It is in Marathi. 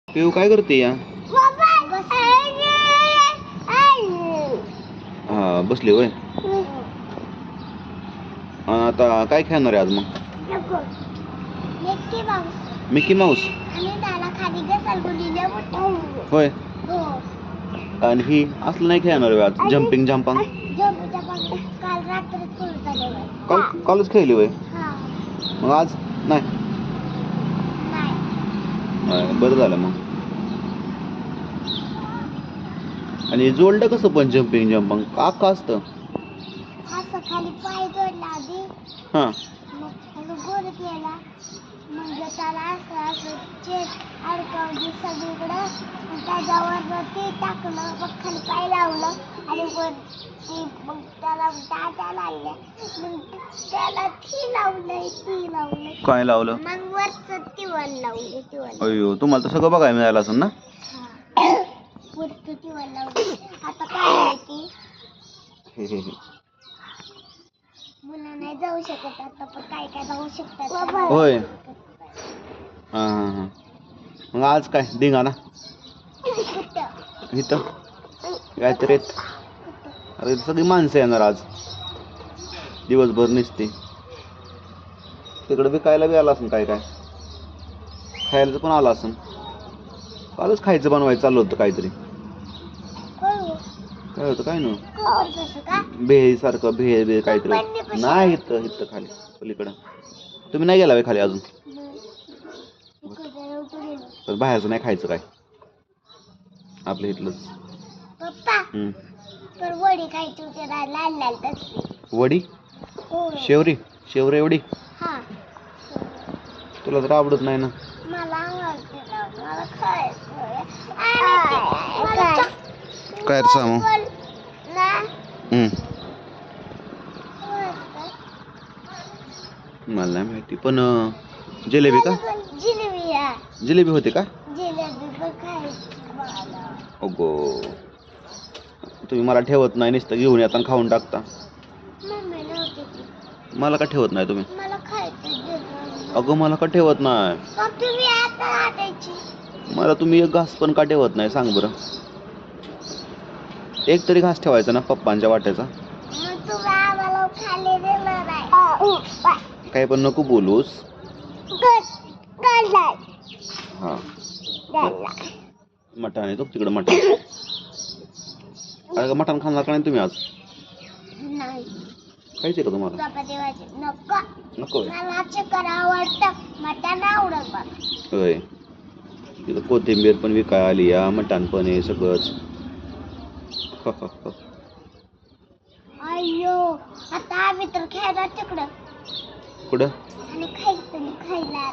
पिऊ काय करते या? हा बसली होय. आता काय खेळणार आहे आज मग? मिकी माऊस होय. आणि ही असलं नाही खेळणार आहे आज? जम्पिंग जम्पांग कालच खेळली होय. मग आज नाही. बरं झालं मग. आणि जोडलं कसं पण जम्पिंग जम्पिंग का असतं? खाली पाय जोडला आधी. हा मग गोल केला. मग त्याला असं चेक अडकवली सगळीकडं. त्याच्यावर ते टाकलं. मग खाली पाय लावलं आणि वरती मग त्याला टाटा लागल्या. मग त्याला ती लावलं. काय लावलं? मग वरचं तिवल लावले. अयो तुम्हाला तर सगळं बघायला मिळालं असेल ना? वरचं तिवल लावले. आता काय माहिती मुलं नाही जाऊ शकत आता, पण काय जाऊ शकतात. होय. हा हा हा. मग आज काय धिंगाणा इथं काहीतरी. अरे सगळी माणसं येणार आज दिवसभर नसते. तिकडे विकायला बी आला असेल काय काय खायला पण आला असेल. कालच खायचं बनवायचं चाललं होतं काहीतरी. काय होतं काय ना भेळ सारखं भेळ काहीतरी. नाही इथं इथं खाली पलीकडं. तुम्ही नाही गेला खाली अजून? तर बाहेरचं नाही खायचं काय आपल्या इथलंच. वडी खायची होती लाल लाल तसली. वडी शेवरी शेवरी वडी तुला तर आवडत नाही ना. मला आवडते. मला खायचं. काय रे सामू? मला नाही माहिती पण जिलेबी का? जिलेबी होते का? अगो तुम्ही मला ठेवत नाही नुसतं घेऊन येता खाऊन टाकता. मला का ठेवत नाही तुम्ही? अगं मला का ठेवत नाही? मला तुम्ही एक घास पण का ठेवत नाही सांग बरं. एक तरी घास ठेवायचा ना पप्पांच्या वाट्याचा. काय पण नको बोलूस. हा मटण येतो तिकडं मटण. अरे मटण खाणार का नाही तुम्ही आज? खायचे का तुम्हाला? नको होय. तिथं कोथिंबीर पण विकायला आली या मटण पण आहे सगळंच. अय्यो आता आम्ही तर खेळणार तिकडं. कुठं? आणि खायला